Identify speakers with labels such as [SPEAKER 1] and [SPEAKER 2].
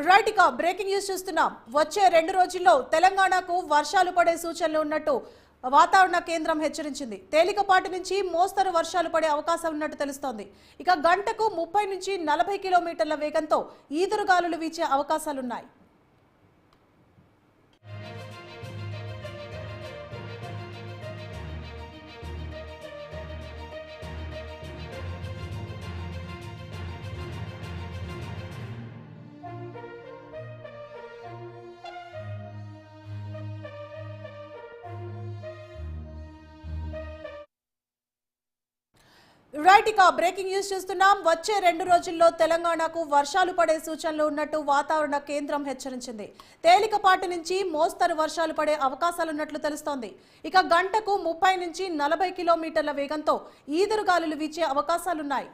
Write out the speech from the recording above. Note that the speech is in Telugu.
[SPEAKER 1] రైట్ ఇక బ్రేకింగ్ న్యూస్ చూస్తున్నాం. వచ్చే 2 రోజుల్లో తెలంగాణకు వర్షాలు పడే సూచనలు ఉన్నట్టు వాతావరణ కేంద్రం హెచ్చరించింది. తేలికపాటి నుంచి మోస్తరు వర్షాలు పడే అవకాశం ఉన్నట్టు తెలుస్తోంది. ఇక గంటకు 30 నుంచి 40 కిలోమీటర్ల వేగంతో ఈదురుగాలులు వీచే అవకాశాలున్నాయి. రైట్ ఇక బ్రేకింగ్ న్యూస్ చూస్తున్నాం. వచ్చే 2 రోజుల్లో తెలంగాణకు వర్షాలు పడే సూచనలు ఉన్నట్టు వాతావరణ కేంద్రం హెచ్చరించింది. తేలికపాటి నుంచి మోస్తరు వర్షాలు పడే అవకాశాలున్నట్లు తెలుస్తోంది. ఇక గంటకు 30 నుంచి 40 కిలోమీటర్ల వేగంతో ఈదురుగాలులు వీచే అవకాశాలున్నాయి.